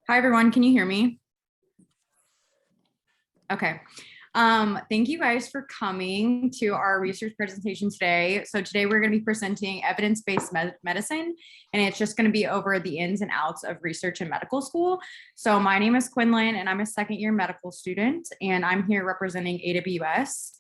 Hi, everyone. Can you hear me? Okay. Thank you guys for coming to our research presentation today. So today we're going to be presenting evidence-based medicine, and it's just going to be over the ins and outs of research in medical school. So my name is Quinlan, and I'm a second-year medical student, and I'm here representing AWS.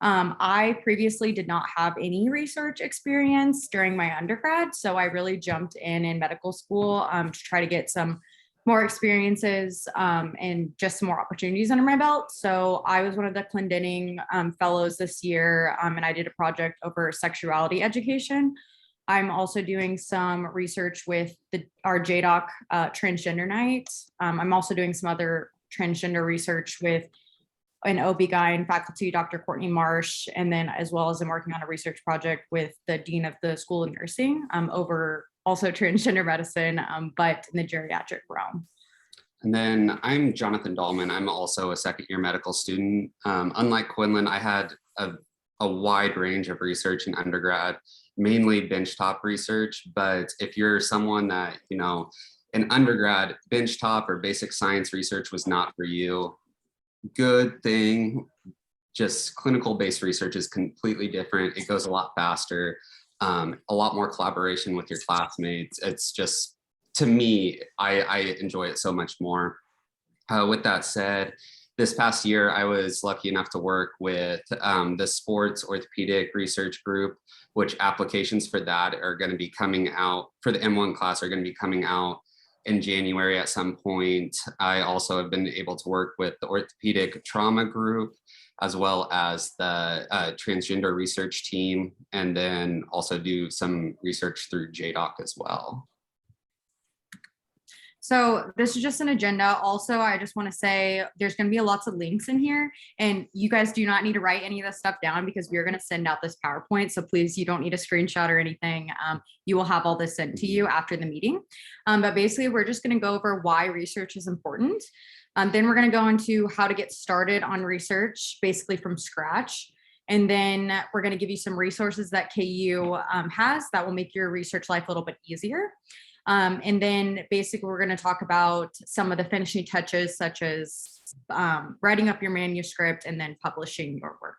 I previously did not have any research experience during my undergrad, so I really jumped in medical school to try to get some more experiences and just some more opportunities under my belt. So I was one of the Clendenning fellows this year, and I did a project over sexuality education. I'm also doing some research with our JDoc transgender night. I'm also doing some other transgender research with an OB-GYN faculty, Dr. Courtney Marsh, and then as well as I'm working on a research project with the Dean of the School of Nursing over also transgender medicine, but in the geriatric realm. And then I'm Jonathan Dahlman. I'm also a second-year medical student. Unlike Quinlan, I had a wide range of research in undergrad, mainly benchtop research. But if you're someone that, in undergrad, benchtop or basic science research was not for you, good thing. Just clinical-based research is completely different. It goes a lot faster. A lot more collaboration with your classmates. It's just, to me, I enjoy it so much more. With that said, this past year, I was lucky enough to work with the sports orthopedic research group, which applications for that are going to be coming out, for the M1 class are going to be coming out in January at some point. I also have been able to work with the orthopedic trauma group, as well as the transgender research team, and then also do some research through JDoc as well. So this is just an agenda. Also, I just want to say there's going to be lots of links in here, and you guys do not need to write any of this stuff down because we're going to send out this PowerPoint. So please, you don't need a screenshot or anything. You will have all this sent to you after the meeting. But basically, we're just going to go over why research is important. Then we're going to go into how to get started on research, basically from scratch. And then we're going to give you some resources that KU has that will make your research life a little bit easier. And then basically we're going to talk about some of the finishing touches, such as writing up your manuscript and then publishing your work.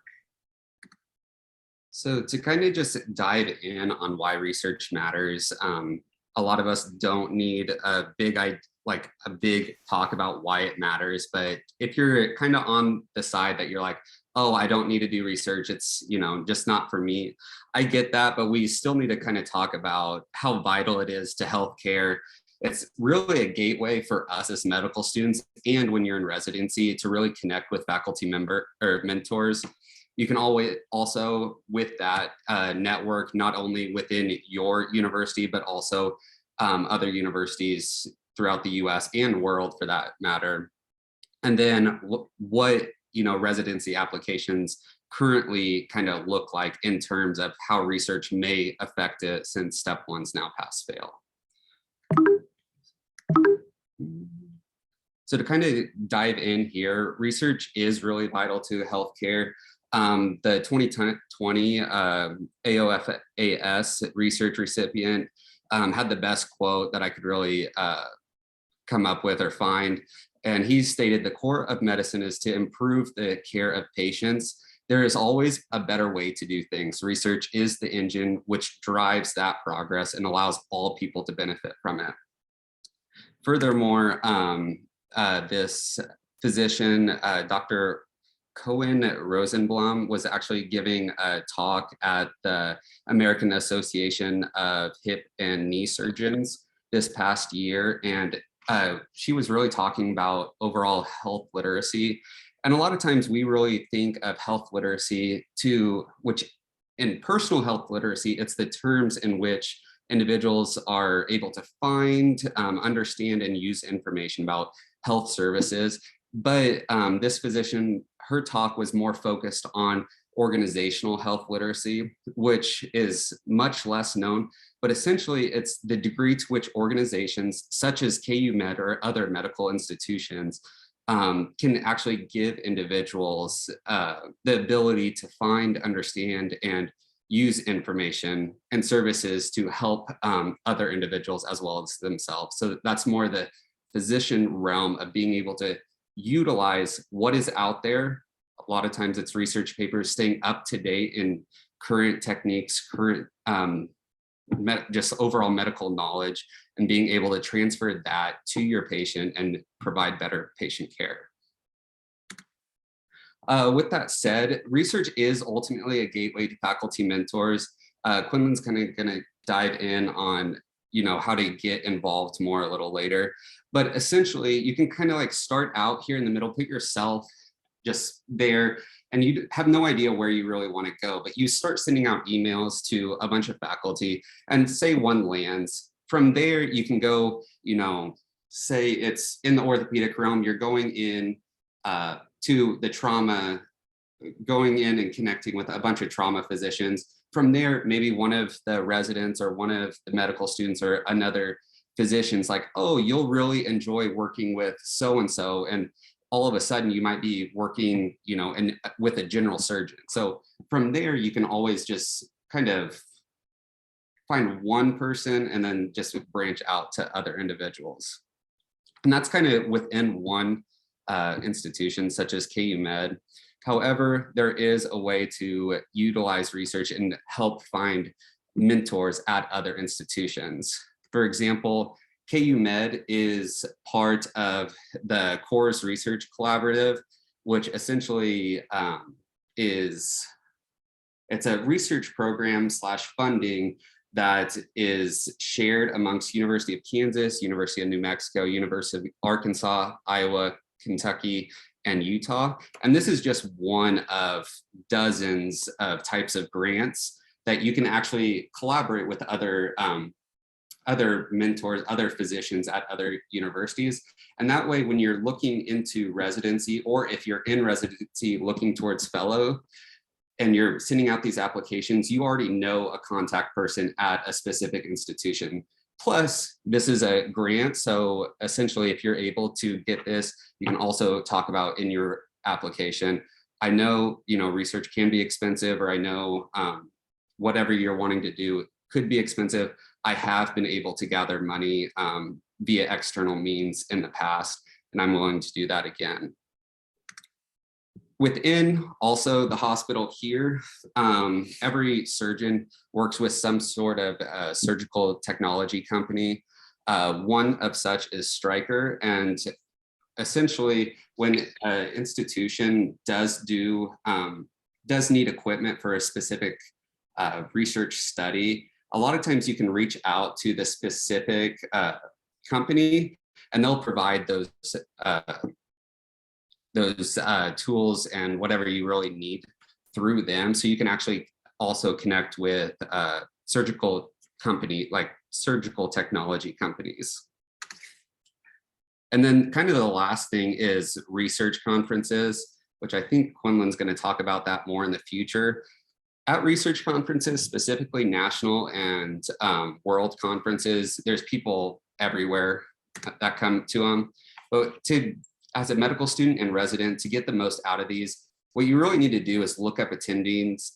So to kind of just dive in on why research matters, a lot of us don't need a big talk about why it matters. But if you're kind of on the side that you're like, oh, I don't need to do research, it's just not for me, I get that, but we still need to kind of talk about how vital it is to healthcare. It's really a gateway for us as medical students, and when you're in residency, to really connect with faculty member or mentors. You can always also, with that, network not only within your university, but also other universities throughout the US and world for that matter. And then what residency applications currently kind of look like in terms of how research may affect it, since step one's now pass fail. So to kind of dive in here, research is really vital to healthcare. The 2020 AOFAS research recipient had the best quote that I could really come up with or find. And he stated, the core of medicine is to improve the care of patients. There is always a better way to do things. Research is the engine which drives that progress and allows all people to benefit from it. Furthermore, this physician, Dr. Cohen Rosenblum, was actually giving a talk at the American Association of Hip and Knee Surgeons this past year. And she was really talking about overall health literacy. And a lot of times we really think of health literacy which in personal health literacy, it's the terms in which individuals are able to find, understand, and use information about health services. But this physician, her talk was more focused on organizational health literacy, which is much less known, but essentially it's the degree to which organizations such as KU Med or other medical institutions can actually give individuals the ability to find, understand, and use information and services to help other individuals as well as themselves. So that's more the physician realm of being able to utilize what is out there. A lot of times it's research papers, staying up to date in current techniques, current just overall medical knowledge, and being able to transfer that to your patient and provide better patient care. With that said, research is ultimately a gateway to faculty mentors. Quinlan's kind of going to dive in on, how to get involved more a little later. But essentially, you can kind of like start out here in the middle, put yourself just there, and you have no idea where you really want to go, but you start sending out emails to a bunch of faculty, and say one lands. From there, you can go, say it's in the orthopedic realm, you're going in to the trauma, going in and connecting with a bunch of trauma physicians. From there, maybe one of the residents or one of the medical students or another physician's like, oh, you'll really enjoy working with so-and-so. And all of a sudden you might be working, with a general surgeon. So from there, you can always just kind of find one person and then just branch out to other individuals. And that's kind of within one institution such as KU Med. However, there is a way to utilize research and help find mentors at other institutions. For example, KU Med is part of the CORES Research Collaborative, which essentially it's a research program / funding that is shared amongst University of Kansas, University of New Mexico, University of Arkansas, Iowa, Kentucky, and Utah. And this is just one of dozens of types of grants that you can actually collaborate with other mentors, other physicians at other universities. And that way, when you're looking into residency, or if you're in residency looking towards fellow, and you're sending out these applications, you already know a contact person at a specific institution. Plus, this is a grant. So essentially, if you're able to get this, you can also talk about in your application. I know, research can be expensive, or I know whatever you're wanting to do could be expensive. I have been able to gather money via external means in the past, and I'm willing to do that again. Within also the hospital here, every surgeon works with some sort of surgical technology company. One of such is Stryker, and essentially when an institution does need equipment for a specific research study, a lot of times you can reach out to the specific company, and they'll provide those tools and whatever you really need through them. So you can actually also connect with surgical technology companies. And then kind of the last thing is research conferences, which I think Quinlan's going to talk about that more in the future. At research conferences, specifically national and world conferences, there's people everywhere that come to them. But as a medical student and resident, to get the most out of these, what you really need to do is look up attendees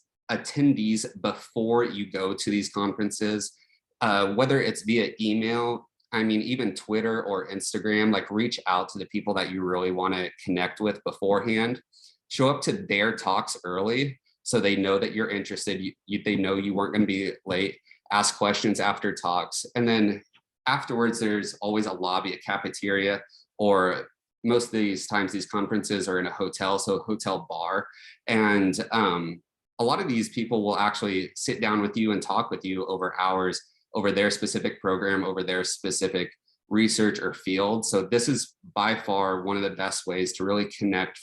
before you go to these conferences, whether it's via email, even Twitter or Instagram, like reach out to the people that you really want to connect with beforehand. Show up to their talks early so they know that you're interested. They know you weren't going to be late. Ask questions after talks. And then afterwards, there's always a lobby, a cafeteria, or most of these times these conferences are in a hotel, so a hotel bar. And a lot of these people will actually sit down with you and talk with you over hours over their specific program, over their specific research or field. So this is by far one of the best ways to really connect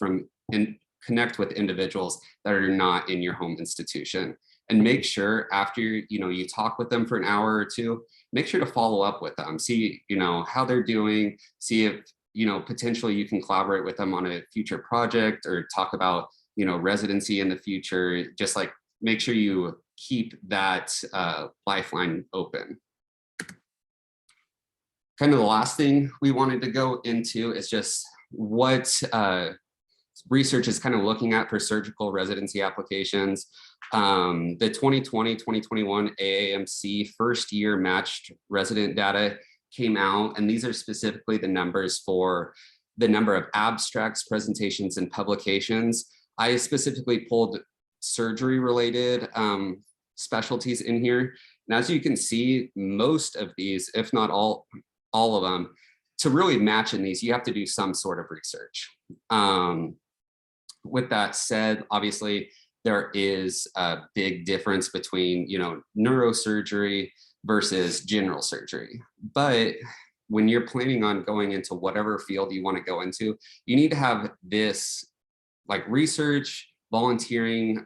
with individuals that are not in your home institution. And make sure after you talk with them for an hour or two, make sure to follow up with them, see how they're doing, see if potentially you can collaborate with them on a future project or talk about residency in the future. Just like make sure you keep that lifeline open. Kind of the last thing we wanted to go into is just what research is kind of looking at for surgical residency applications. The 2020-2021 AAMC first year matched resident data came out, and these are specifically the numbers for the number of abstracts, presentations, and publications. I specifically pulled surgery related specialties in here. And as you can see, most of these, if not all of them, to really match in these, you have to do some sort of research. With that said, obviously, there is a big difference between, neurosurgery versus general surgery. But when you're planning on going into whatever field you want to go into, you need to have this like research, volunteering,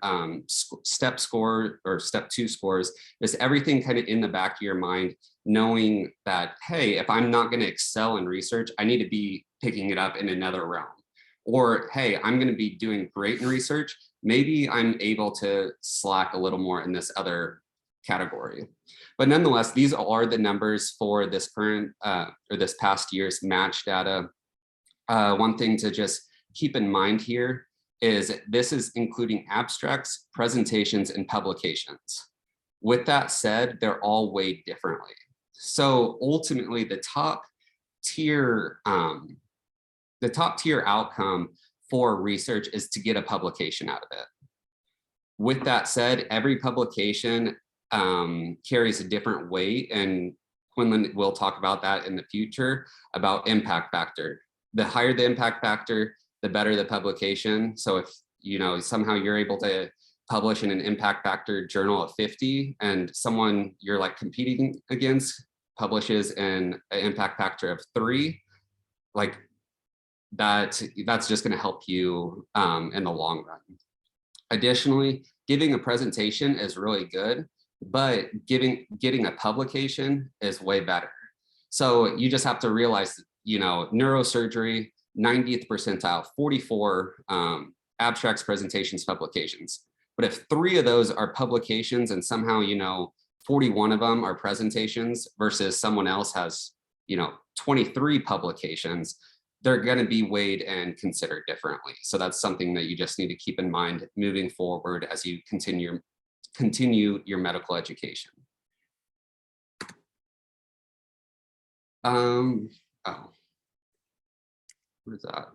step score or step 2 scores, just everything kind of in the back of your mind, knowing that, hey, if I'm not going to excel in research, I need to be picking it up in another realm. Or, hey, I'm going to be doing great in research. Maybe I'm able to slack a little more in this other category. But nonetheless, these are the numbers for this current or this past year's match data. One thing to just keep in mind here is this is including abstracts, presentations, and publications. With that said, they're all weighed differently. So ultimately, the top tier outcome for research is to get a publication out of it. With that said, every publication carries a different weight, and Quinlan will talk about that in the future about impact factor. The higher the impact factor, the better the publication. So if somehow you're able to publish in an impact factor journal of 50 and someone you're like competing against publishes in an impact factor of 3, like that's just going to help you in the long run. Additionally, giving a presentation is really good, but getting a publication is way better. So you just have to realize, neurosurgery, 90th percentile, 44 abstracts, presentations, publications. But if 3 of those are publications and somehow, 41 of them are presentations versus someone else has, 23 publications, they're going to be weighed and considered differently. So that's something that you just need to keep in mind moving forward as you continue your medical education. What is that?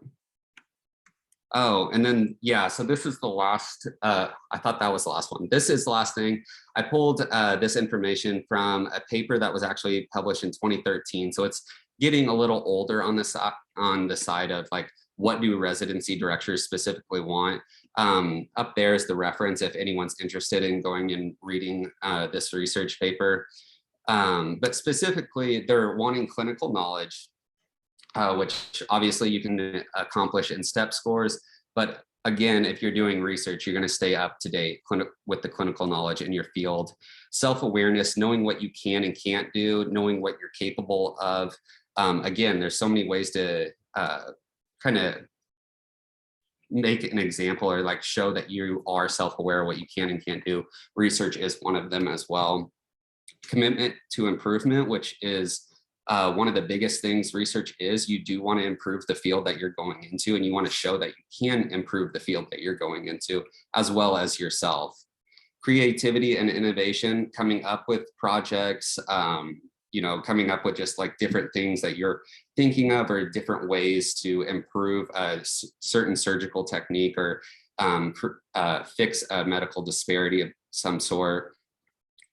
Oh, and then, yeah, so this is the last, I thought that was the last one. This is the last thing. I pulled this information from a paper that was actually published in 2013. So it's getting a little older on the side of like, what do residency directors specifically want? Up there is the reference if anyone's interested in going and reading this research paper. But specifically, they're wanting clinical knowledge, which obviously you can accomplish in step scores. But again, if you're doing research, you're going to stay up to date with the clinical knowledge in your field. Self-awareness, knowing what you can and can't do, knowing what you're capable of. Again, there's so many ways to kind of make an example or like show that you are self-aware of what you can and can't do. Research is one of them as well. Commitment to improvement, which is one of the biggest things research is. You do want to improve the field that you're going into, and you want to show that you can improve the field that you're going into, as well as yourself. Creativity and innovation, coming up with projects, coming up with just like different things that you're thinking of or different ways to improve a certain surgical technique or fix a medical disparity of some sort.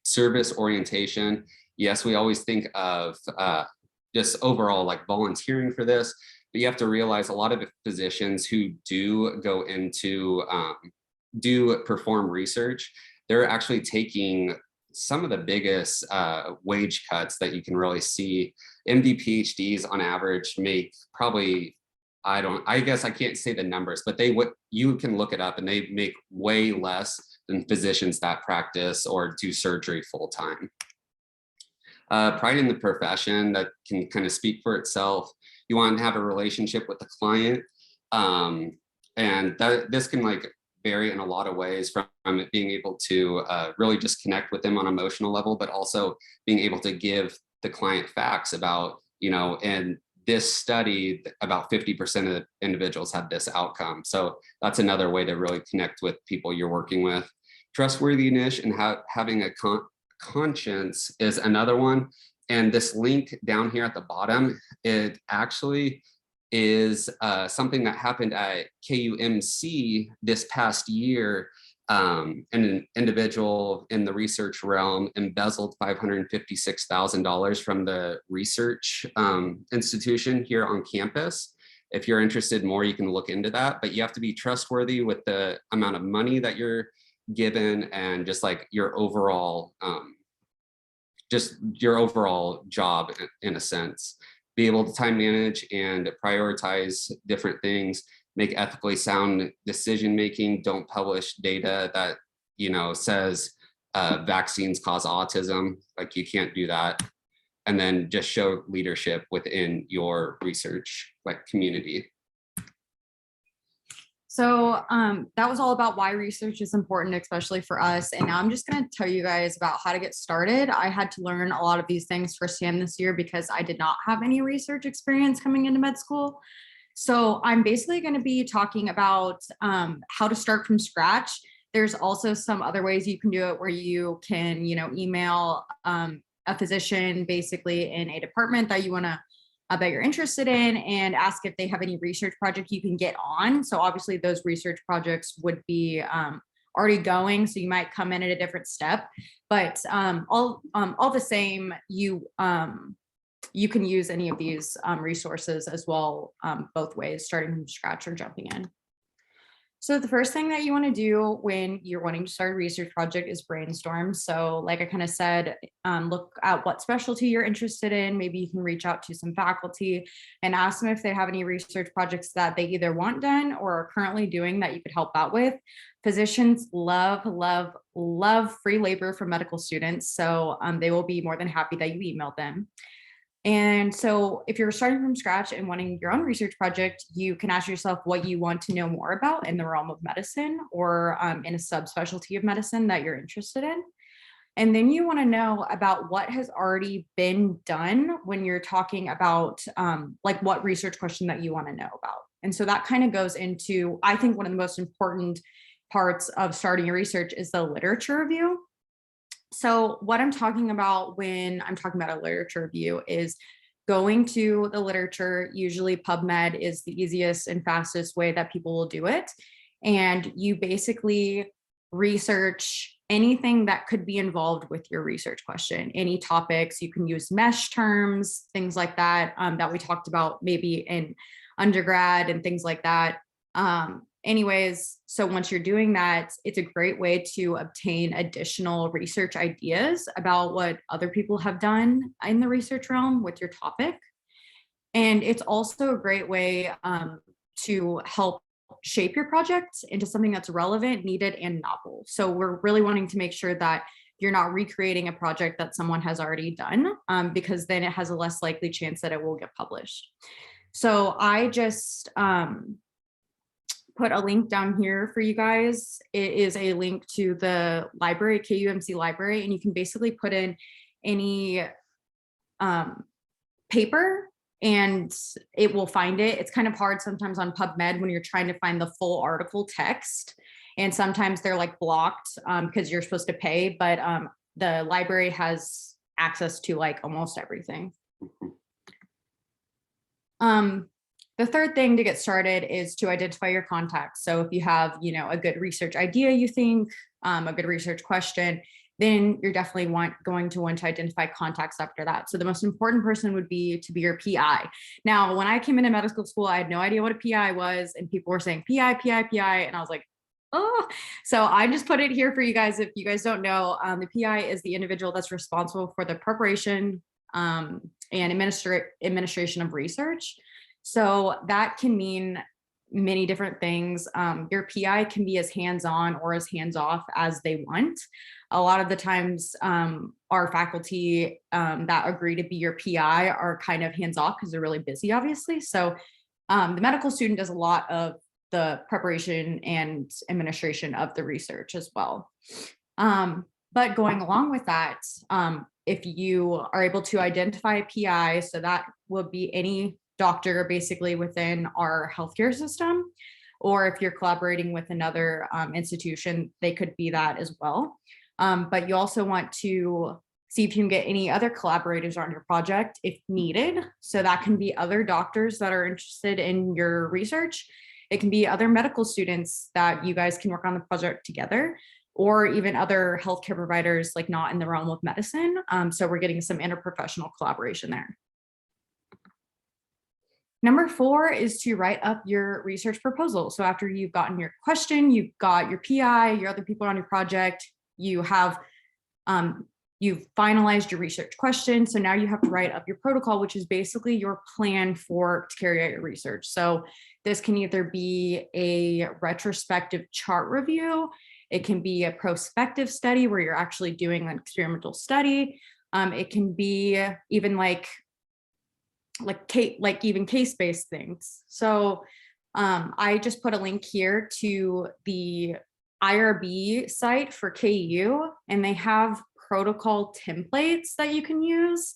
Service orientation. Yes, we always think of just overall like volunteering for this, but you have to realize a lot of the physicians who do go into, do perform research, they're actually taking some of the biggest wage cuts that you can really see. MD PhDs on average make probably, I guess I can't say the numbers, but you can look it up and they make way less than physicians that practice or do surgery full time. Pride in the profession, that can kind of speak for itself. You want to have a relationship with the client. And this can like vary in a lot of ways, from it being able to really just connect with them on an emotional level, but also being able to give the client facts about, in this study, about 50% of the individuals had this outcome. So that's another way to really connect with people you're working with. Trustworthiness and having a conscience is another one. And this link down here at the bottom, it actually is something that happened at KUMC this past year. An individual in the research realm embezzled $556,000 from the research institution here on campus. If you're interested more, you can look into that, but you have to be trustworthy with the amount of money that you're given and just like your overall job in a sense. Be able to time manage and prioritize different things, make ethically sound decision making. Don't publish data that says vaccines cause autism. Like, you can't do that. And then just show leadership within your research community. So that was all about why research is important, especially for us. And now I'm just going to tell you guys about how to get started. I had to learn a lot of these things firsthand this year because I did not have any research experience coming into med school. So I'm basically going to be talking about how to start from scratch. There's also some other ways you can do it where you can, email a physician basically in a department that you want to that you're interested in and ask if they have any research project you can get on. So obviously those research projects would be already going, so you might come in at a different step, but all the same, you can use any of these resources as well, both ways, starting from scratch or jumping in. So the first thing that you want to do when you're wanting to start a research project is brainstorm. So like I kind of said, look at what specialty you're interested in. Maybe you can reach out to some faculty and ask them if they have any research projects that they either want done or are currently doing that you could help out with. Physicians love, love, love free labor for medical students. So they will be more than happy that you emailed them. And so if you're starting from scratch and wanting your own research project, you can ask yourself what you want to know more about in the realm of medicine or in a subspecialty of medicine that you're interested in. And then you want to know about what has already been done when you're talking about like what research question that you want to know about. And so that kind of goes into, I think one of the most important parts of starting your research is the literature review. So what I'm talking about when I'm talking about a literature review is going to the literature. Usually PubMed is the easiest and fastest way that people will do it. And you basically research anything that could be involved with your research question, any topics. You can use mesh terms, things like that, that we talked about maybe in undergrad and things like that. Anyways, so once you're doing that, it's a great way to obtain additional research ideas about what other people have done in the research realm with your topic. And it's also a great way to help shape your project into something that's relevant, needed, and novel. So we're really wanting to make sure that you're not recreating a project that someone has already done, because then it has a less likely chance that it will get published. So I just put a link down here for you guys. It is a link to the library, KUMC library, and you can basically put in any paper and it will find it. It's kind of hard sometimes on PubMed when you're trying to find the full article text, and sometimes they're like blocked because you're supposed to pay, but the library has access to like almost everything. The third thing to get started is to identify your contacts. So if you have, a good research idea, you think a good research question, then you're definitely going to want to identify contacts after that. So the most important person would be to be your PI. Now, when I came into medical school, I had no idea what a PI was, and people were saying PI, and I was like, oh. So I just put it here for you guys. If you guys don't know, the PI is the individual that's responsible for the preparation and administration of research. So that can mean many different things. Your PI can be as hands-on or as hands-off as they want. A lot of the times our faculty that agree to be your PI are kind of hands-off because they're really busy, obviously. So the medical student does a lot of the preparation and administration of the research as well. But going along with that, if you are able to identify a PI, so that will be any doctor basically within our healthcare system, or if you're collaborating with another institution, they could be that as well. But you also want to see if you can get any other collaborators on your project if needed. So that can be other doctors that are interested in your research. It can be other medical students that you guys can work on the project together, or even other healthcare providers, like not in the realm of medicine. So we're getting some interprofessional collaboration there. Number 4 is to write up your research proposal. So after you've gotten your question, you've got your PI, your other people on your project, you have you've finalized your research question. So now you have to write up your protocol, which is basically your plan to carry out your research. So this can either be a retrospective chart review, it can be a prospective study where you're actually doing an experimental study. It can be even like even case-based things. So I just put a link here to the IRB site for KU, and they have protocol templates that you can use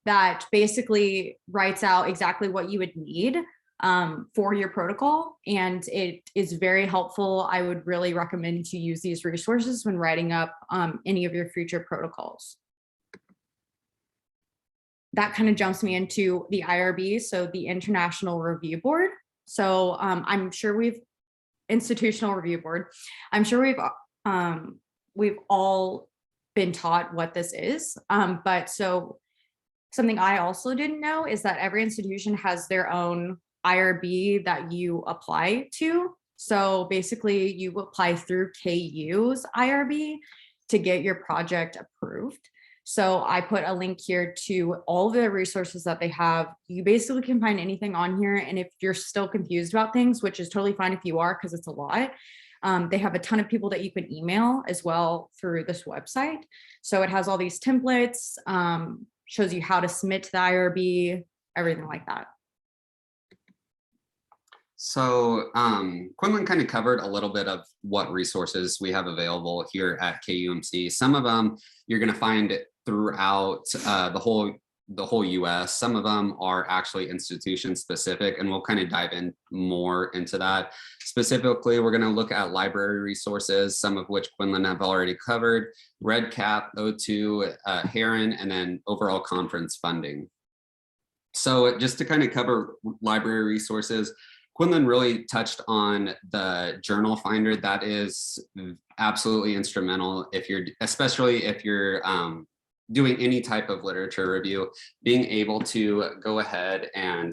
that basically writes out exactly what you would need for your protocol. And it is very helpful. I would really recommend to use these resources when writing up any of your future protocols. That kind of jumps me into the IRB, so the International Review Board. So I'm sure Institutional Review Board. I'm sure we've all been taught what this is. But so something I also didn't know is that every institution has their own IRB that you apply to. So basically you apply through KU's IRB to get your project approved. So I put a link here to all the resources that they have. You basically can find anything on here. And if you're still confused about things, which is totally fine if you are, because it's a lot, they have a ton of people that you can email as well through this website. So it has all these templates, shows you how to submit to the IRB, everything like that. So Quinlan kind of covered a little bit of what resources we have available here at KUMC. Some of them you're going to find throughout the whole US. Some of them are actually institution specific, and we'll kind of dive in more into that. Specifically, we're going to look at library resources, some of which Quinlan have already covered, REDCap, O2, Heron, and then overall conference funding. So just to kind of cover library resources, Quinlan really touched on the journal finder. That is absolutely instrumental especially if you're doing any type of literature review, being able to go ahead and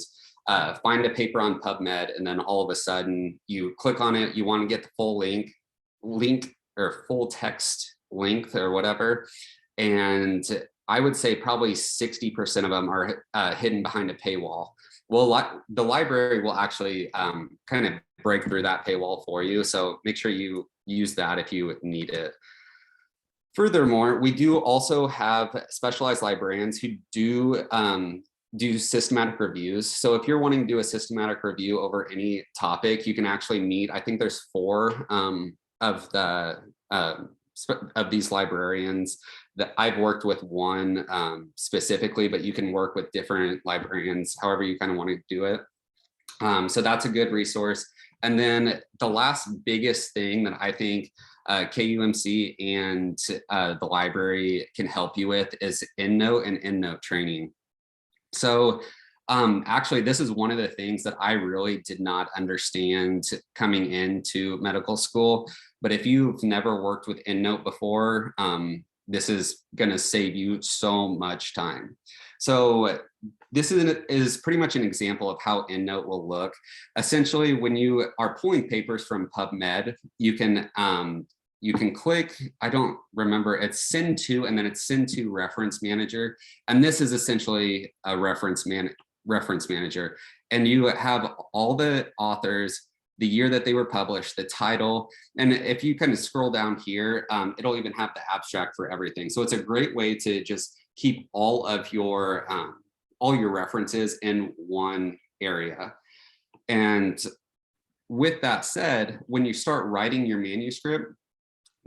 find a paper on PubMed, and then all of a sudden you click on it, you want to get the full link or full text length or whatever. And I would say probably 60% of them are hidden behind a paywall. Well, the library will actually kind of break through that paywall for you. So make sure you use that if you need it. Furthermore, we do also have specialized librarians who do systematic reviews. So if you're wanting to do a systematic review over any topic, you can actually meet, I think there's 4 of these librarians. That I've worked with one specifically, but you can work with different librarians, however you kind of want to do it. So that's a good resource. And then the last biggest thing that I think KUMC and the library can help you with is EndNote and EndNote training. So actually, this is one of the things that I really did not understand coming into medical school. But if you've never worked with EndNote before, this is going to save you so much time. So this is pretty much an example of how EndNote will look. Essentially, when you are pulling papers from PubMed, you can click, I don't remember, it's send to, and then it's send to reference manager. And this is essentially a reference manager. And you have all the authors, the year that they were published, the title. And if you kind of scroll down here, it'll even have the abstract for everything. So it's a great way to just keep all of your references in one area. And with that said, when you start writing your manuscript,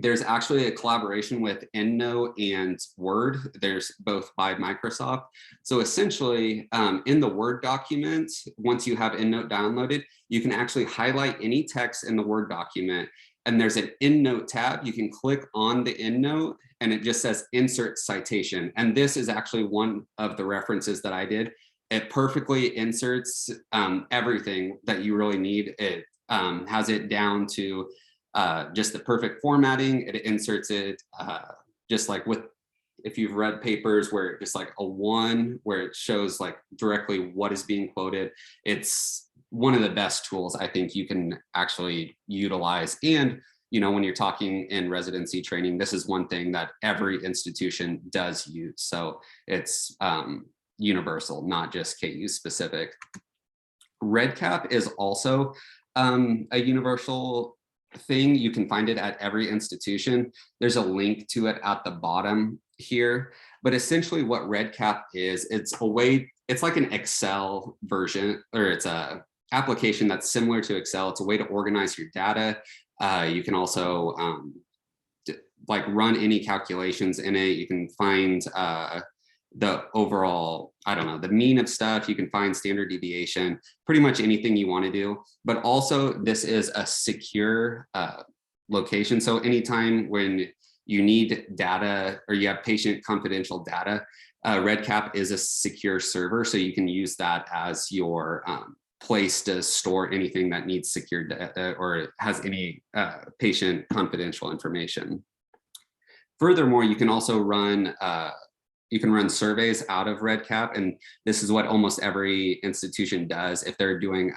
there's actually a collaboration with EndNote and Word. There's both by Microsoft. So essentially, in the Word document, once you have EndNote downloaded, you can actually highlight any text in the Word document and there's an EndNote tab. You can click on the EndNote and it just says insert citation. And this is actually one of the references that I did. It perfectly inserts everything that you really need. It has it down to just the perfect formatting. It inserts it just like with, if you've read papers where just like a 1 where it shows like directly what is being quoted. It's one of the best tools I think you can actually utilize. And you know, when you're talking in residency training, this is one thing that every institution does use. So it's universal, not just KU specific. REDCap is also a universal thing. You can find it at every institution. There's a link to it at the bottom here, but essentially what REDCap is, it's a way, it's like an Excel version, or it's a application that's similar to Excel. It's a way to organize your data. You can also like run any calculations in it. You can find the overall, I don't know, the mean of stuff. You can find standard deviation, pretty much anything you want to do. But also this is a secure location. So anytime when you need data or you have patient confidential data, REDCap is a secure server. So you can use that as your place to store anything that needs secure data or has any patient confidential information. Furthermore, you can also run surveys out of REDCap, and this is what almost every institution does. If they're doing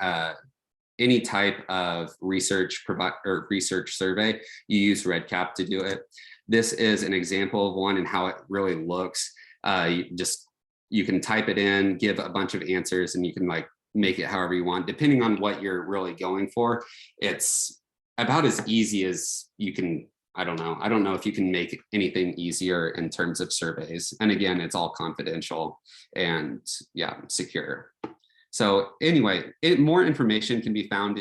any type of research survey, you use REDCap to do it. This is an example of one and how it really looks. You can type it in, give a bunch of answers, and you can like make it however you want, depending on what you're really going for. It's about as easy as you can. I don't know if you can make anything easier in terms of surveys. And again, it's all confidential and yeah, secure. So anyway, more information can be found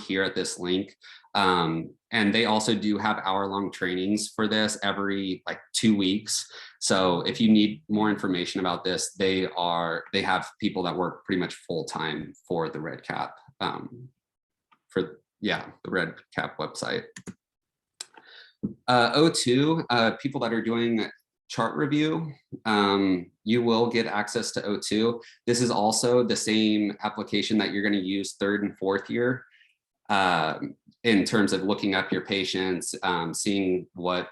here at this link. And they also do have hour-long trainings for this every like 2 weeks. So if you need more information about this, they have people that work pretty much full-time for the REDCap, the REDCap website. O2, people that are doing chart review, you will get access to O2. This is also the same application that you're going to use 3rd and 4th year in terms of looking up your patients, seeing what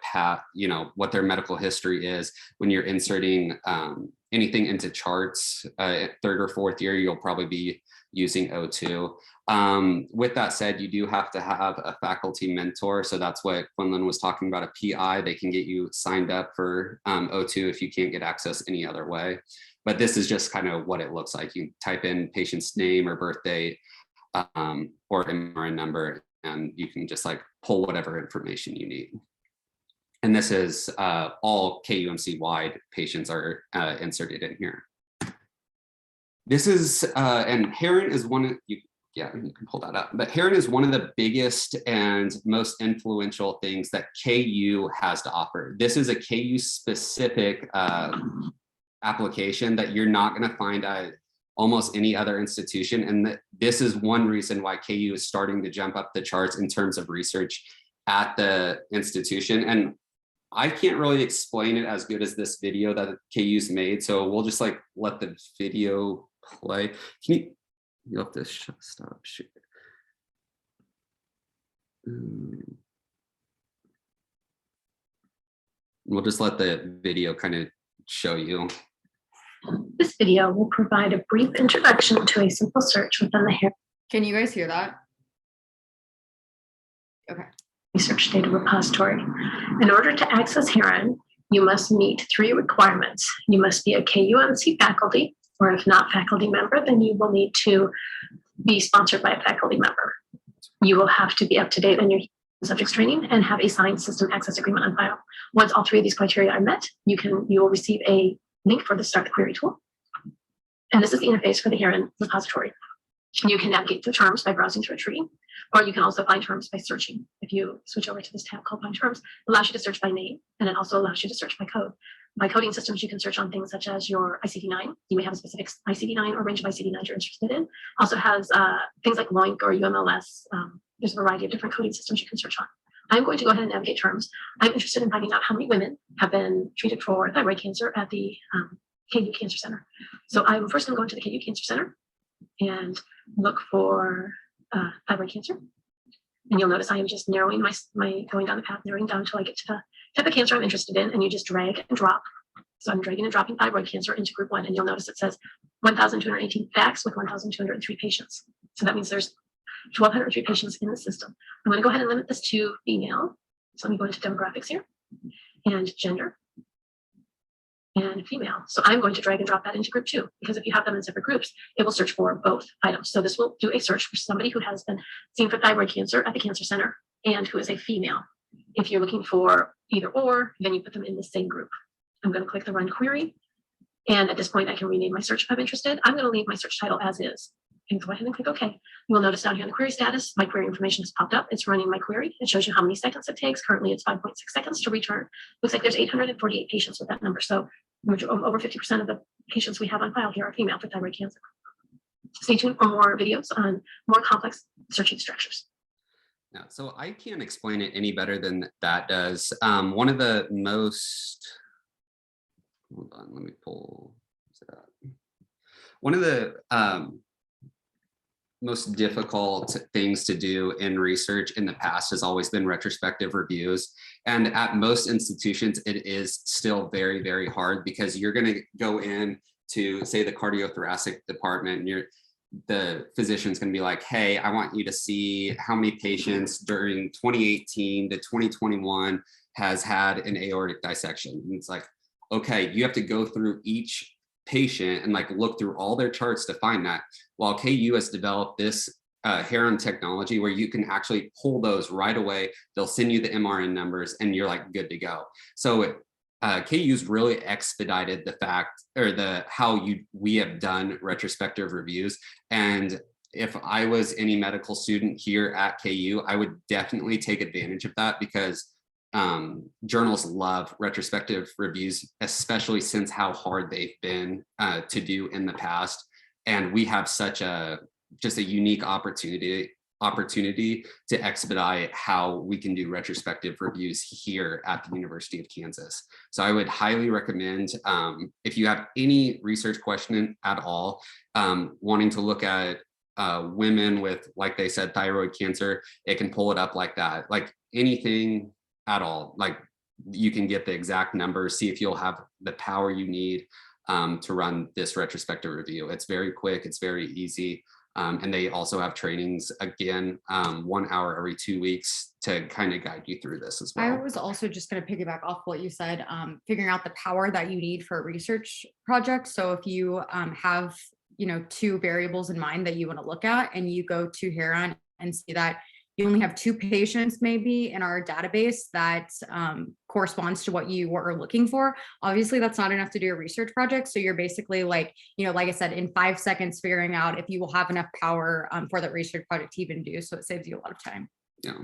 what their medical history is. When you're inserting anything into charts, 3rd or 4th year, you'll probably be using O2. With that said, you do have to have a faculty mentor. So that's what Quinlan was talking about, a PI. They can get you signed up for O2 if you can't get access any other way. But this is just kind of what it looks like. You type in patient's name or birth date or MRN number, and you can just like pull whatever information you need. And this is all KUMC wide patients are inserted in here. This is, and Heron is one of, you can pull that up, but Heron is one of the biggest and most influential things that KU has to offer. This is a KU specific application that you're not going to find at almost any other institution. And this is one reason why KU is starting to jump up the charts in terms of research at the institution. And I can't really explain it as good as this video that KU's made. So we'll just like let the video play. You'll have to stop share. We'll just let the video kind of show you. This video will provide a brief introduction to a simple search within the Heron. Can you guys hear that? Okay. Research data repository. In order to access Heron, you must meet 3 requirements. You must be a KUMC faculty, or if not faculty member, then you will need to be sponsored by a faculty member. You will have to be up to date on your subjects training and have a signed system access agreement on file. Once all 3 of these criteria are met, you will receive a link for the Start the Query tool. And this is the interface for the Heron repository. You can navigate through terms by browsing through a tree, or you can also find terms by searching. If you switch over to this tab called Find Terms, it allows you to search by name, and it also allows you to search by code. By coding systems, you can search on things such as your ICD-9. You may have a specific ICD-9 or range of ICD-9 you're interested in. Also has things like LOINC or UMLS. There's a variety of different coding systems you can search on. I'm going to go ahead and navigate terms. I'm interested in finding out how many women have been treated for thyroid cancer at the KU Cancer Center. So I'm first going to go into the KU Cancer Center and look for thyroid cancer. And you'll notice I am just narrowing my going down the path, narrowing down until I get to the type of cancer I'm interested in, and you just drag and drop. So I'm dragging and dropping thyroid cancer into group 1, and you'll notice it says 1,218 facts with 1,203 patients. So that means there's 1,203 patients in the system. I'm going to go ahead and limit this to female. So let me go into demographics here, and gender, and female. So I'm going to drag and drop that into group 2, because if you have them in separate groups, it will search for both items. So this will do a search for somebody who has been seen for thyroid cancer at the cancer center and who is a female. If you're looking for either or, then you put them in the same group. I'm going to click the run query. And at this point, I can rename my search if I'm interested. I'm going to leave my search title as is. And go ahead and click OK. You will notice down here in the query status, my query information has popped up. It's running my query. It shows you how many seconds it takes. Currently, it's 5.6 seconds to return. Looks like there's 848 patients with that number. So over 50% of the patients we have on file here are female for thyroid cancer. Stay tuned for more videos on more complex searching structures. Yeah, so I can't explain it any better than that does. One of the most, hold on, let me pull it up. One of the most difficult things to do in research in the past has always been retrospective reviews. And at most institutions, it is still very, very hard, because you're going to go in to, say, the cardiothoracic department, and the physician's going to be like, hey, I want you to see how many patients during 2018 to 2021 has had an aortic dissection. And it's like, okay, you have to go through each patient and like look through all their charts to find that. While KU has developed this Heron technology where you can actually pull those right away. They'll send you the MRN numbers and you're like good to go. So KU's really expedited the fact, or how we have done retrospective reviews. And if I was any medical student here at KU, I would definitely take advantage of that, because journals love retrospective reviews, especially since how hard they've been to do in the past. And we have such just a unique opportunity to expedite how we can do retrospective reviews here at the University of Kansas. So I would highly recommend, if you have any research question at all, wanting to look at women with, like they said, thyroid cancer, it can pull it up like that. Like anything at all, like you can get the exact numbers, see if you'll have the power you need to run this retrospective review. It's very quick, it's very easy. And they also have trainings, again, 1 hour every 2 weeks to kind of guide you through this as well. I was also just going to piggyback off what you said, figuring out the power that you need for a research project. So if you have, 2 variables in mind that you want to look at, and you go to Heron and see that you only have 2 patients maybe in our database that corresponds to what you were looking for. Obviously, that's not enough to do a research project. So you're basically like, like I said, in 5 seconds, figuring out if you will have enough power for that research project to even do. So it saves you a lot of time. Yeah.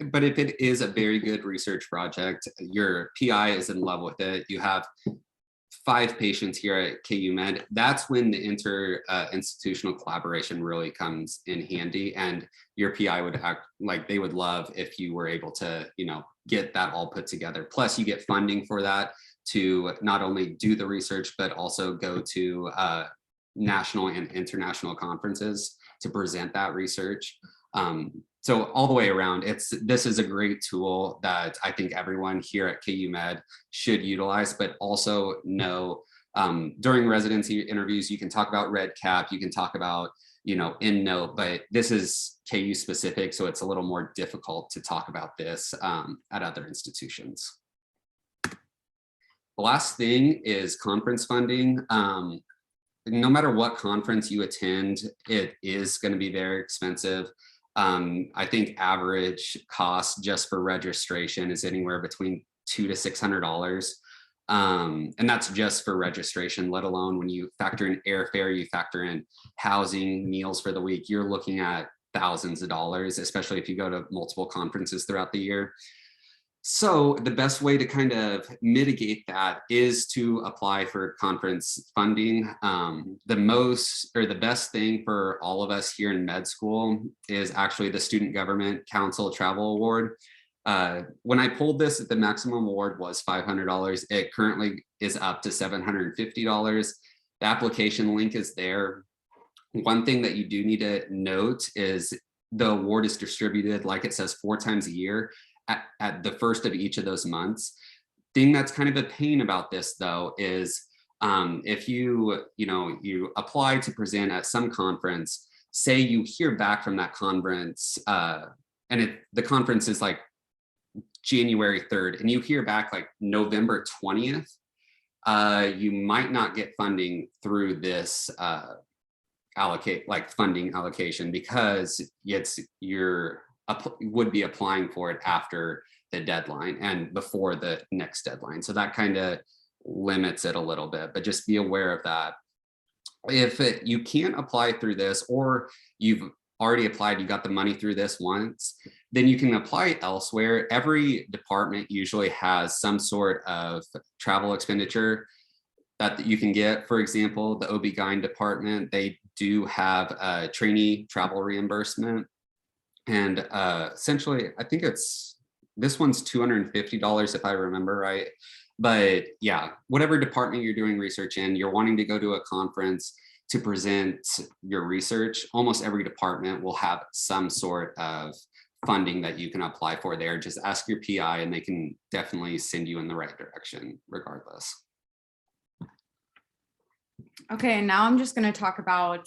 But if it is a very good research project, your PI is in love with it, you have 5 patients here at KU Med, that's when the institutional collaboration really comes in handy, and your PI would act like they would love if you were able to, get that all put together. Plus you get funding for that to not only do the research, but also go to national and international conferences to present that research. So all the way around, this is a great tool that I think everyone here at KU Med should utilize, but also know during residency interviews, you can talk about REDCap, you can talk about, EndNote, but this is KU specific, so it's a little more difficult to talk about this at other institutions. The last thing is conference funding. No matter what conference you attend, it is going to be very expensive. I think average cost just for registration is anywhere between $200 to $600. And that's just for registration, let alone when you factor in airfare, you factor in housing, meals for the week, you're looking at thousands of dollars, especially if you go to multiple conferences throughout the year. So the best way to kind of mitigate that is to apply for conference funding. The best thing for all of us here in med school is actually the Student Government Council Travel Award. When I pulled this, the maximum award was $500. It currently is up to $750. The application link is there. One thing that you do need to note is the award is distributed, like it says, 4 times a year at the first of each of those months. Thing that's kind of a pain about this, though, is if you apply to present at some conference, say you hear back from that conference, and the conference is like January 3rd, and you hear back like November 20th, you might not get funding through this funding allocation, because would be applying for it after the deadline and before the next deadline. So that kind of limits it a little bit, but just be aware of that. If you can't apply through this, or you've already applied, you got the money through this once, then you can apply elsewhere. Every department usually has some sort of travel expenditure that you can get. For example, the OB-GYN department, they do have a trainee travel reimbursement. And essentially, I think this one's $250 if I remember right. But yeah, whatever department you're doing research in, you're wanting to go to a conference to present your research, almost every department will have some sort of funding that you can apply for there. Just ask your PI and they can definitely send you in the right direction regardless. Okay, now I'm just going to talk about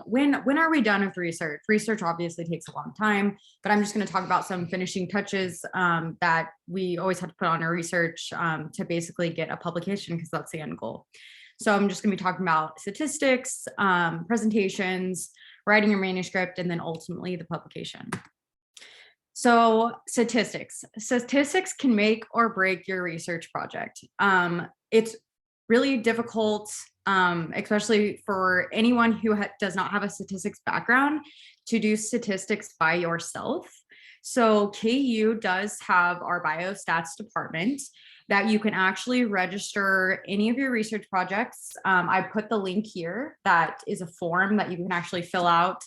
when are we done with research? Research obviously takes a long time, but I'm just going to talk about some finishing touches that we always have to put on our research to basically get a publication, because that's the end goal. So I'm just going to be talking about statistics, presentations, writing your manuscript, and then ultimately the publication. So statistics can make or break your research project. It's really difficult, especially for anyone who does not have a statistics background, to do statistics by yourself. So KU does have our biostats department that you can actually register any of your research projects. I put the link here. That is a form that you can actually fill out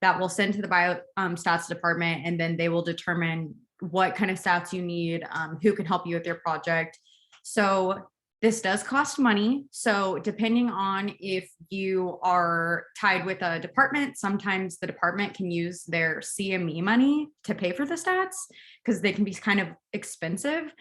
that we'll send to the biostats department, and then they will determine what kind of stats you need, who can help you with your project. So this does cost money. So depending on if you are tied with a department, sometimes the department can use their CME money to pay for the stats, because they can be kind of expensive.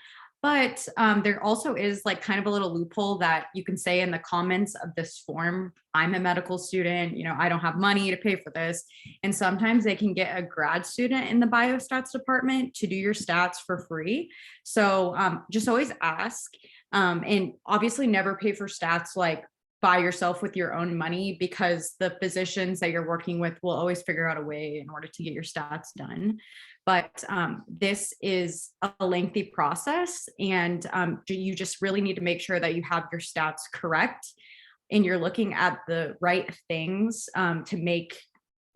But there also is like kind of a little loophole that you can say in the comments of this form, I'm a medical student, I don't have money to pay for this. And sometimes they can get a grad student in the biostats department to do your stats for free. So just always ask, and obviously never pay for stats like by yourself with your own money, because the physicians that you're working with will always figure out a way in order to get your stats done. But this is a lengthy process, and you just really need to make sure that you have your stats correct and you're looking at the right things to make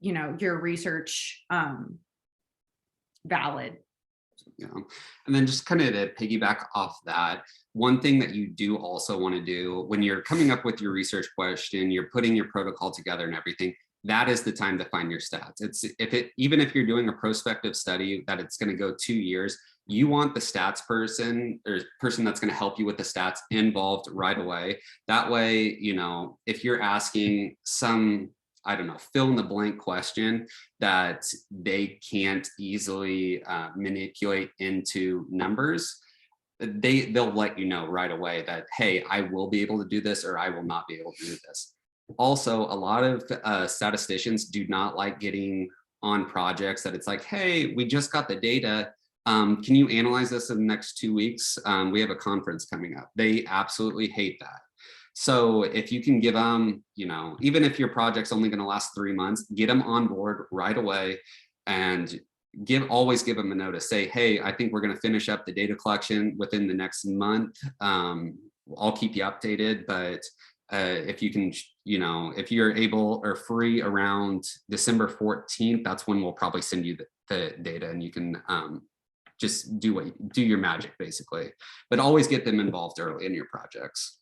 your research valid. And then just kind of to piggyback off that, one thing that you do also want to do when you're coming up with your research question, you're putting your protocol together and everything, that is the time to find your stats. Even if you're doing a prospective study that it's going to go 2 years, you want the stats person or person that's going to help you with the stats involved right away. That way, if you're asking some, I don't know, fill in the blank question that they can't easily manipulate into numbers, they'll let you know right away that, hey, I will be able to do this, or I will not be able to do this. Also, a lot of statisticians do not like getting on projects that it's like, hey, we just got the data. Can you analyze this in the next 2 weeks? We have a conference coming up. They absolutely hate that. So if you can give them, even if your project's only going to last 3 months, get them on board right away, and always give them a notice. Say, hey, I think we're going to finish up the data collection within the next month. I'll keep you updated, but if you can, if you're able or free around December 14th, that's when we'll probably send you the data, and you can just do your magic basically. But always get them involved early in your projects.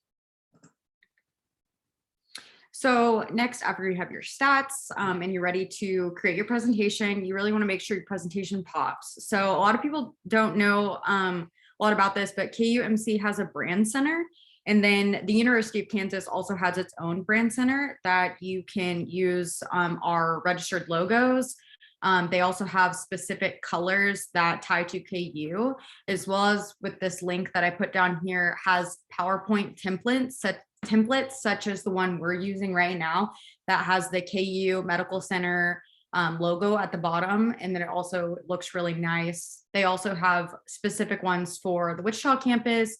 So next, after you have your stats and you're ready to create your presentation, you really want to make sure your presentation pops. So a lot of people don't know a lot about this, but KUMC has a brand center. And then the University of Kansas also has its own brand center that you can use our registered logos. They also have specific colors that tie to KU, as well as with this link that I put down here has PowerPoint templates such as the one we're using right now that has the KU Medical Center logo at the bottom, and then it also looks really nice. They also have specific ones for the Wichita campus,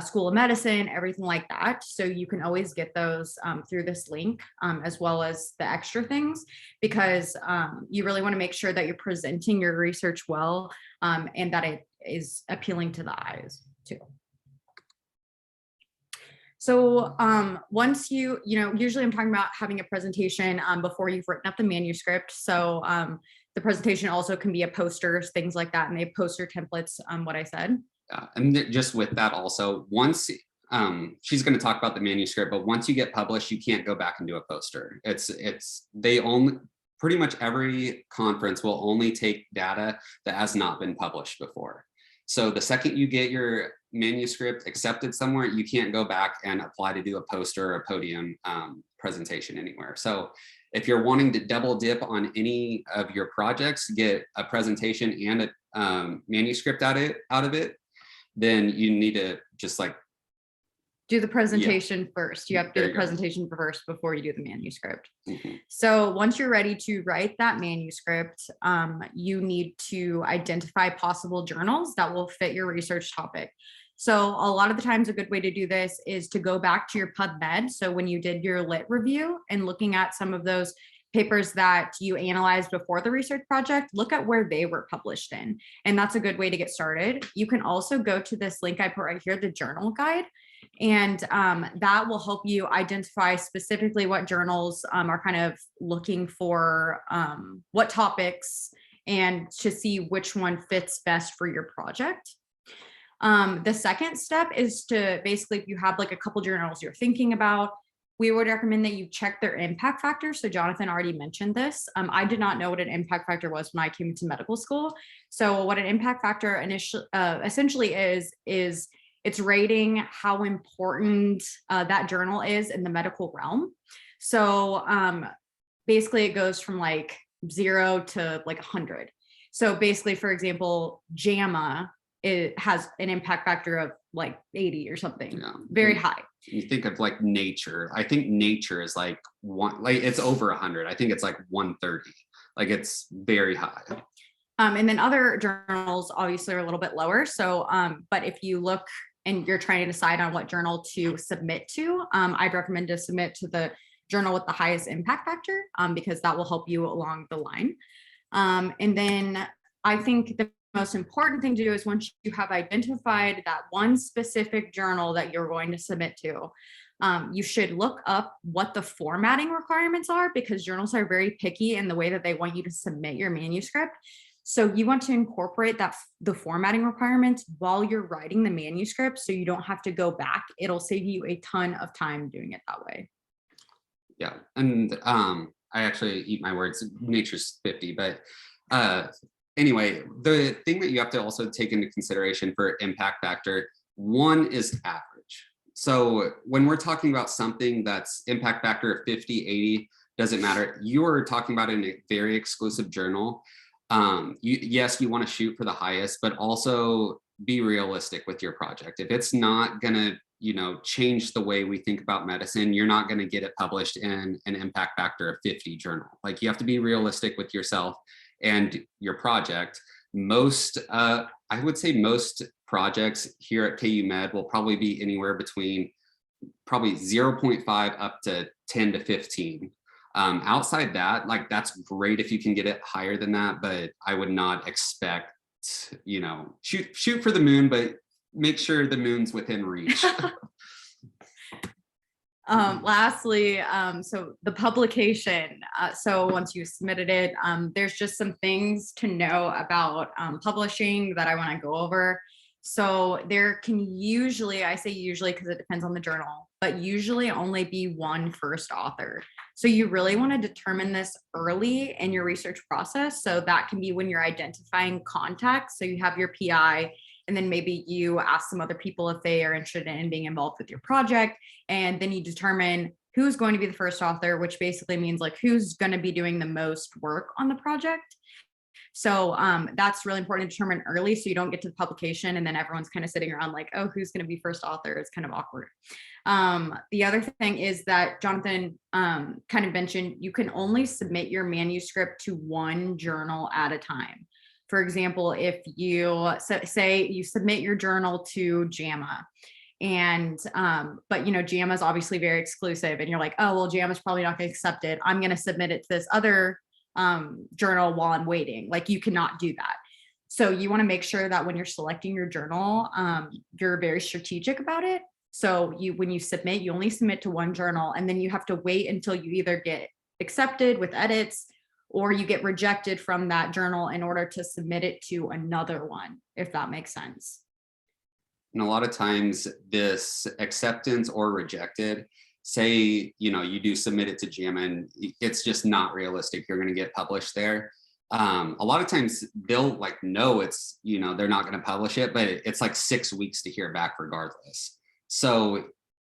School of Medicine, everything like that. So you can always get those through this link, as well as the extra things, because you really want to make sure that you're presenting your research well, and that it is appealing to the eyes too. So once usually I'm talking about having a presentation before you've written up the manuscript. So the presentation also can be a posters, things like that, and they have poster templates, what I said. And just with that also, once she's going to talk about the manuscript, but once you get published, you can't go back and do a poster. They only, pretty much every conference will only take data that has not been published before. So the second you get your manuscript accepted somewhere, you can't go back and apply to do a poster or a podium presentation anywhere. So if you're wanting to double dip on any of your projects, get a presentation and a manuscript out of it, then you need to just like do the presentation first. You have to do the presentation first before you do the manuscript. So once you're ready to write that manuscript, you need to identify possible journals that will fit your research topic. So a lot of the times a good way to do this is to go back to your PubMed. So when you did your lit review and looking at some of those papers that you analyzed before the research project, look at where they were published in. And that's a good way to get started. You can also go to this link I put right here, the journal guide. And that will help you identify specifically what journals are kind of looking for what topics, and to see which one fits best for your project. The second step is to basically, if you have like a couple journals you're thinking about, we would recommend that you check their impact factor. So Jonathan already mentioned this. I did not know what an impact factor was when I came into medical school. So what an impact factor essentially is it's rating how important that journal is in the medical realm. So basically it goes from like 0 to like 100. So basically, for example, JAMA, it has an impact factor of like 80 or something, very high. You think of like Nature. I think Nature is like it's over 100. I think it's like 130. Like it's very high. And then other journals obviously are a little bit lower. So, but if you look and you're trying to decide on what journal to submit to, I'd recommend to submit to the journal with the highest impact factor, because that will help you along the line. And then I think the most important thing to do is, once you have identified that one specific journal that you're going to submit to, you should look up what the formatting requirements are, because journals are very picky in the way that they want you to submit your manuscript. So you want to incorporate the formatting requirements while you're writing the manuscript, so you don't have to go back. It'll save you a ton of time doing it that way. Yeah, and I actually eat my words. Nature's 50, but anyway, the thing that you have to also take into consideration for impact factor, one is average. So when we're talking about something that's impact factor of 50, 80, doesn't matter. You're talking about in a very exclusive journal. Yes, you want to shoot for the highest, but also be realistic with your project. If it's not going to, change the way we think about medicine, you're not going to get it published in an impact factor of 50 journal. Like, you have to be realistic with yourself and your project. I would say most projects here at KU Med will probably be anywhere between probably 0.5 up to 10 to 15. Outside that, like, that's great if you can get it higher than that, but I would not expect, shoot for the moon, but make sure the moon's within reach. Lastly, so the publication. So once you submitted it, there's just some things to know about publishing that I want to go over. So there can usually, I say usually because it depends on the journal, but usually only be one first author. So you really want to determine this early in your research process. So that can be when you're identifying contacts. So you have your PI, and then maybe you ask some other people if they are interested in being involved with your project. And then you determine who's going to be the first author, which basically means like who's going to be doing the most work on the project. So that's really important to determine early so you don't get to the publication and then everyone's kind of sitting around like, oh, who's going to be first author? It's kind of awkward. The other thing is that Jonathan kind of mentioned, you can only submit your manuscript to one journal at a time. For example, if you say you submit your journal to JAMA, and but JAMA is obviously very exclusive, and you're like, oh well, JAMA is probably not going to accept it, I'm going to submit it to this other journal while I'm waiting. Like, you cannot do that. So you want to make sure that when you're selecting your journal, you're very strategic about it. So when you submit, you only submit to one journal, and then you have to wait until you either get accepted with edits or you get rejected from that journal in order to submit it to another one, if that makes sense. And a lot of times this acceptance or rejected, say, you do submit it to JAMA and it's just not realistic you're going to get published there. A lot of times they'll know it's, they're not going to publish it, but it's like 6 weeks to hear back regardless. So,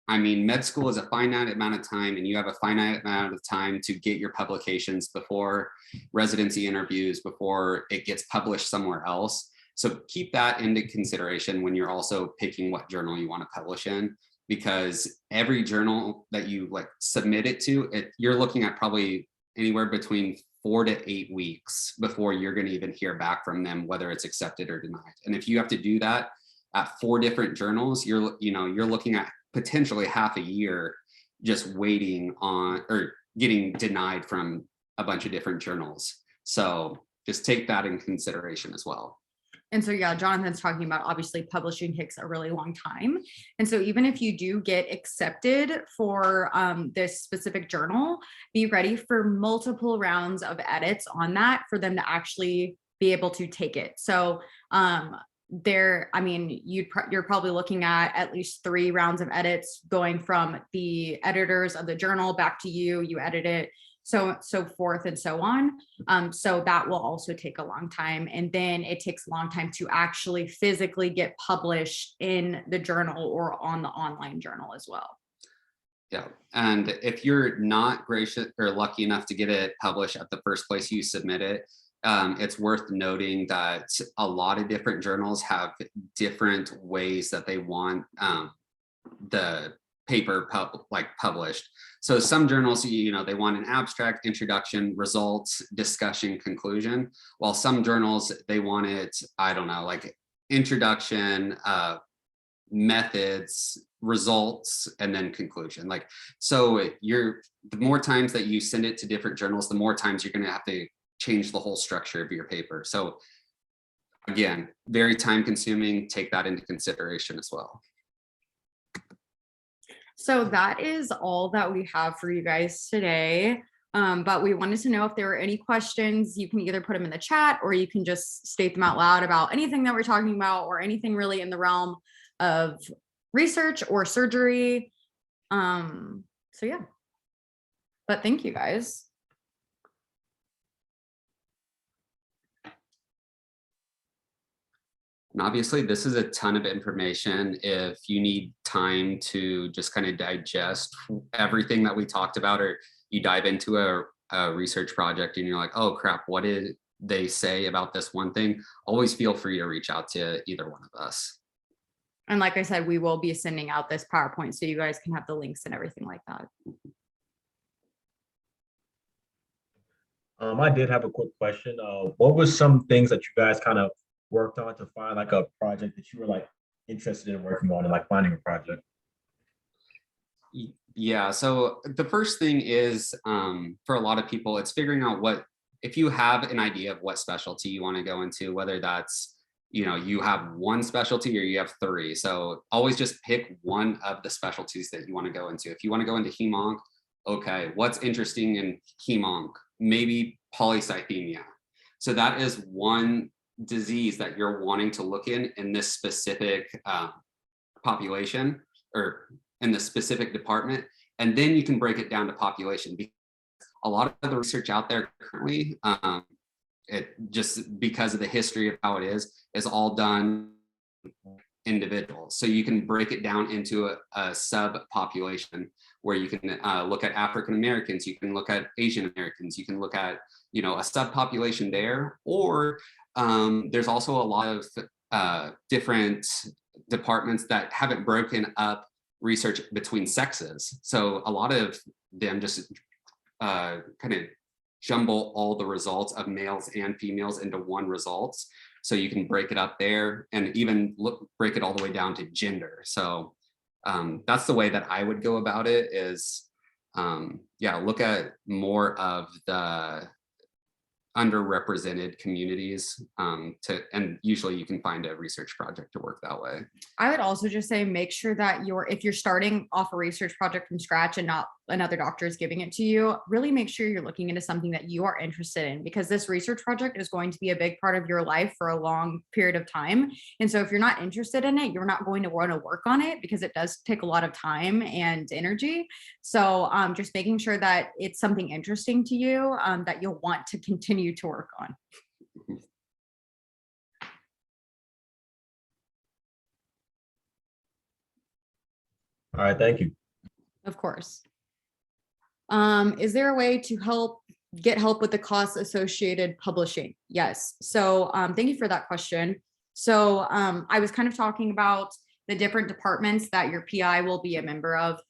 I mean, med school is a finite amount of time, and you have a finite amount of time to get your publications before residency interviews, before it gets published somewhere else. So keep that into consideration when you're also picking what journal you want to publish in, because every journal that you submit it to, you're looking at probably anywhere between 4 to 8 weeks before you're going to even hear back from them, whether it's accepted or denied. And if you have to do that at 4 different journals, you're looking at potentially half a year just waiting on or getting denied from a bunch of different journals. So just take that in consideration as well. And so, yeah, Jonathan's talking about obviously publishing takes a really long time. And so even if you do get accepted for this specific journal, be ready for multiple rounds of edits on that for them to actually be able to take it. So you're probably looking at least 3 rounds of edits, going from the editors of the journal back to you edit it, so forth and so on. So that will also take a long time. And then it takes a long time to actually physically get published in the journal or on the online journal as well. Yeah. And if you're not gracious or lucky enough to get it published at the first place you submit it, it's worth noting that a lot of different journals have different ways that they want the paper published. So some journals, they want an abstract, introduction, results, discussion, conclusion, while some journals, they want it, I don't know, introduction, methods, results, and then conclusion. So the more times that you send it to different journals, the more times you're going to have to change the whole structure of your paper. So again, very time consuming. Take that into consideration as well. So that is all that we have for you guys today. But we wanted to know if there were any questions. You can either put them in the chat or you can just state them out loud about anything that we're talking about or anything really in the realm of research or surgery. So yeah, but thank you guys. And obviously, this is a ton of information. If you need time to just kind of digest everything that we talked about, or you dive into a research project and you're like, oh crap, what did they say about this one thing? Always feel free to reach out to either one of us. And like I said, we will be sending out this PowerPoint so you guys can have the links and everything like that. I did have a quick question. What were some things that you guys kind of worked on to find a project that you were interested in working on and finding a project? Yeah, so the first thing is for a lot of people, it's figuring out if you have an idea of what specialty you want to go into, whether that's, you have one specialty or you have 3. So always just pick one of the specialties that you want to go into. If you want to go into hem-onc, okay, what's interesting in hem-onc? Maybe polycythemia. So that is one disease that you're wanting to look in this specific population or in the specific department, and then you can break it down to population. A lot of the research out there currently, it just because of the history of how it is all done individuals. So you can break it down into a subpopulation where you can look at African Americans, you can look at Asian Americans, you can look at, you know, a subpopulation there, or there's also a lot of different departments that haven't broken up research between sexes. So a lot of them just kind of jumble all the results of males and females into one results. So you can break it up there and even break it all the way down to gender. So that's the way that I would go about it is, yeah, look at more of the underrepresented communities and usually you can find a research project to work that way. I would also just say, make sure that if you're starting off a research project from scratch and not another doctor is giving it to you, really make sure you're looking into something that you are interested in, because this research project is going to be a big part of your life for a long period of time. And so if you're not interested in it, you're not going to want to work on it because it does take a lot of time and energy. So just making sure that it's something interesting to you that you'll want to continue to work on. All right, thank you. Of course. Is there a way to get help with the costs associated publishing? Yes. So thank you for that question. So I was kind of talking about the different departments that your PI will be a member of.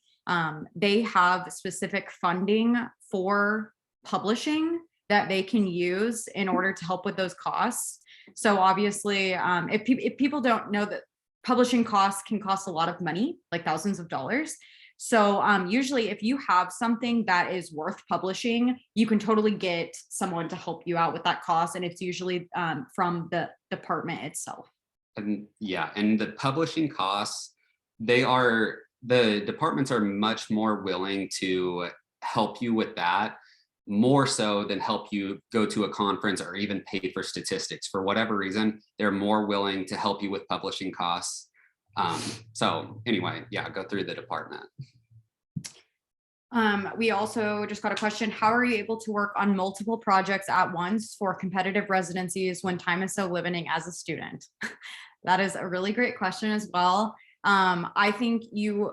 They have specific funding for publishing that they can use in order to help with those costs. So obviously, if people don't know that publishing costs can cost a lot of money, like thousands of dollars. So usually if you have something that is worth publishing, you can totally get someone to help you out with that cost. And it's usually from the department itself. And yeah, and the publishing costs, the departments are much more willing to help you with that, more so than help you go to a conference or even pay for statistics. For whatever reason, they're more willing to help you with publishing costs. So anyway, yeah, go through the department. We also just got a question. How are you able to work on multiple projects at once for competitive residencies when time is so limiting as a student? That is a really great question as well. I think you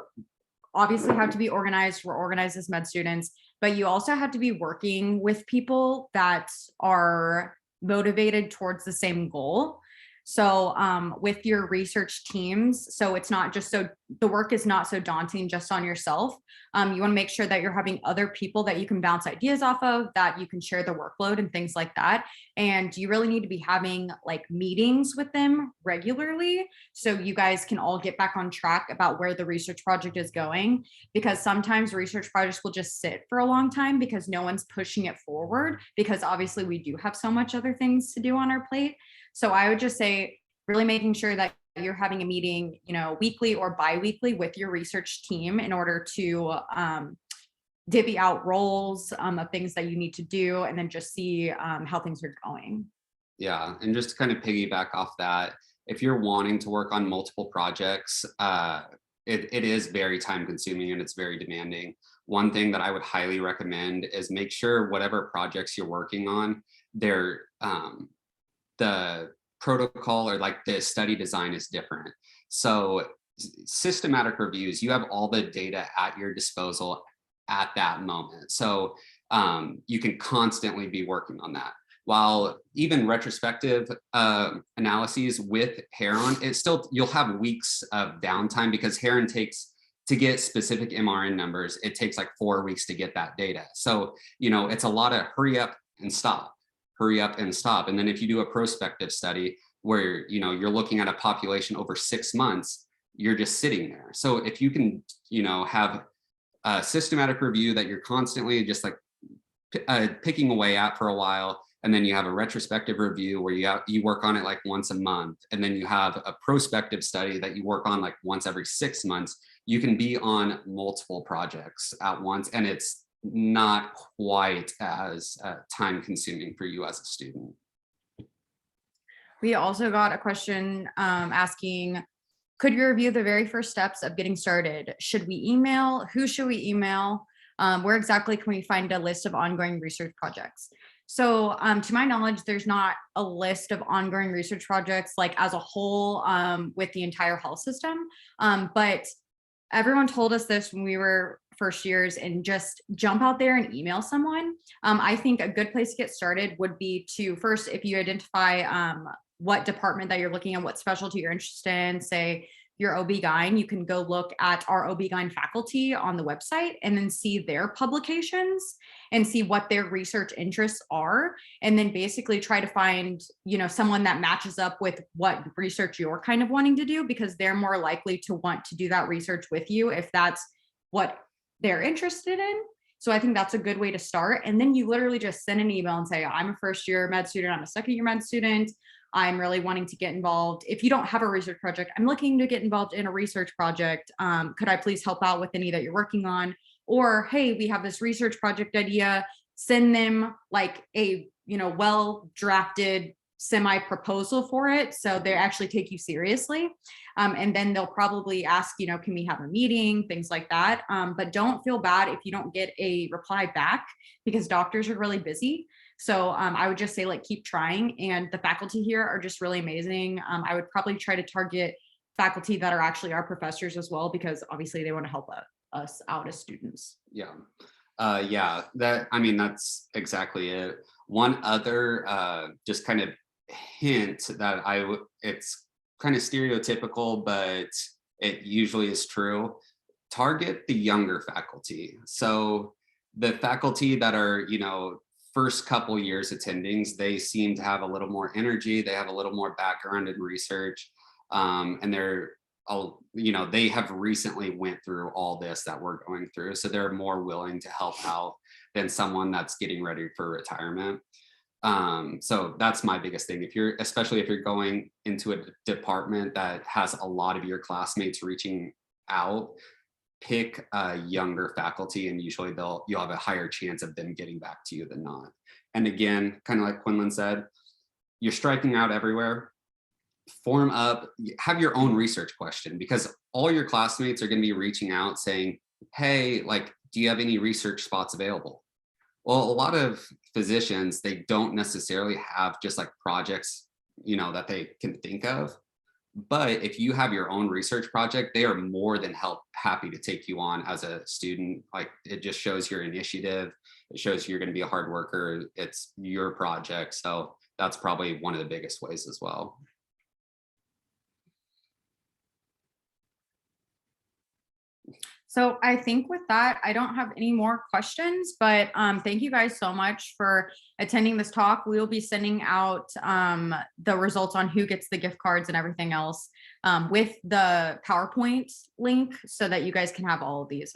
obviously have to be organized. We're organized as med students, but you also have to be working with people that are motivated towards the same goal. So with your research teams, so it's not just the work is not so daunting just on yourself. You want to make sure that you're having other people that you can bounce ideas off of, that you can share the workload and things like that. And you really need to be having like meetings with them regularly so you guys can all get back on track about where the research project is going, because sometimes research projects will just sit for a long time because no one's pushing it forward, because obviously we do have so much other things to do on our plate. So I would just say really making sure that you're having a meeting, weekly or bi-weekly with your research team in order to divvy out roles of things that you need to do, and then just see how things are going. Yeah, and just to kind of piggyback off that, if you're wanting to work on multiple projects, it is very time consuming and it's very demanding. One thing that I would highly recommend is make sure whatever projects you're working on, they're the protocol or like the study design is different. So systematic reviews, you have all the data at your disposal at that moment. So you can constantly be working on that. While even retrospective analyses with Heron, it's still, you'll have weeks of downtime because Heron takes, to get specific MRN numbers, it takes like 4 weeks to get that data. So, it's a lot of hurry up and stop. Hurry up and stop. And then if you do a prospective study where, you're looking at a population over 6 months, you're just sitting there. So if you can, have a systematic review that you're constantly just like picking away at for a while, and then you have a retrospective review where you work on it like once a month, and then you have a prospective study that you work on like once every 6 months, you can be on multiple projects at once, and it's not quite as time consuming for you as a student. We also got a question asking, could you review the very first steps of getting started? Should we email? Who should we email? Where exactly can we find a list of ongoing research projects? So to my knowledge, there's not a list of ongoing research projects like as a whole with the entire health system. But everyone told us this when we were first years, and just jump out there and email someone. I think a good place to get started would be to first, if you identify what department that you're looking at, what specialty you're interested in, say your OB-GYN, you can go look at our OB-GYN faculty on the website and then see their publications and see what their research interests are. And then basically try to find, someone that matches up with what research you're kind of wanting to do, because they're more likely to want to do that research with you if that's what they're interested in. So I think that's a good way to start. And then you literally just send an email and say, I'm a first year med student, I'm a second year med student, I'm really wanting to get involved. If you don't have a research project, I'm looking to get involved in a research project. Could I please help out with any that you're working on? Or, hey, we have this research project idea. Send them like a, well drafted semi proposal for it, so they actually take you seriously. And then they'll probably ask, can we have a meeting, things like that. But don't feel bad if you don't get a reply back, because doctors are really busy. So I would just say, like, keep trying. And the faculty here are just really amazing. I would probably try to target faculty that are actually our professors as well, because obviously they want to help us out as students. Yeah. That's exactly it. One other just kind of hint that it's kind of stereotypical, but it usually is true. Target the younger faculty. So the faculty that are, first couple years attendings, they seem to have a little more energy. They have a little more background in research. And they have recently went through all this that we're going through. So they're more willing to help out than someone that's getting ready for retirement. So that's my biggest thing. Especially if you're going into a department that has a lot of your classmates reaching out, pick younger faculty, and usually you'll have a higher chance of them getting back to you than not. And again, kind of like Quinlan said, you're striking out everywhere. Form up, have your own research question, because all your classmates are going to be reaching out saying, hey, like, do you have any research spots available? Well, a lot of physicians, they don't necessarily have just like projects, that they can think of. But if you have your own research project, they are more than happy to take you on as a student. Like, it just shows your initiative. It shows you're going to be a hard worker. It's your project. So that's probably one of the biggest ways as well. So I think with that, I don't have any more questions, but thank you guys so much for attending this talk. We will be sending out the results on who gets the gift cards and everything else with the PowerPoint link, so that you guys can have all of these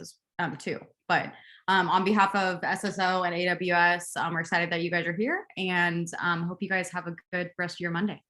too. But on behalf of SSO and AWS, we're excited that you guys are here, and hope you guys have a good rest of your Monday.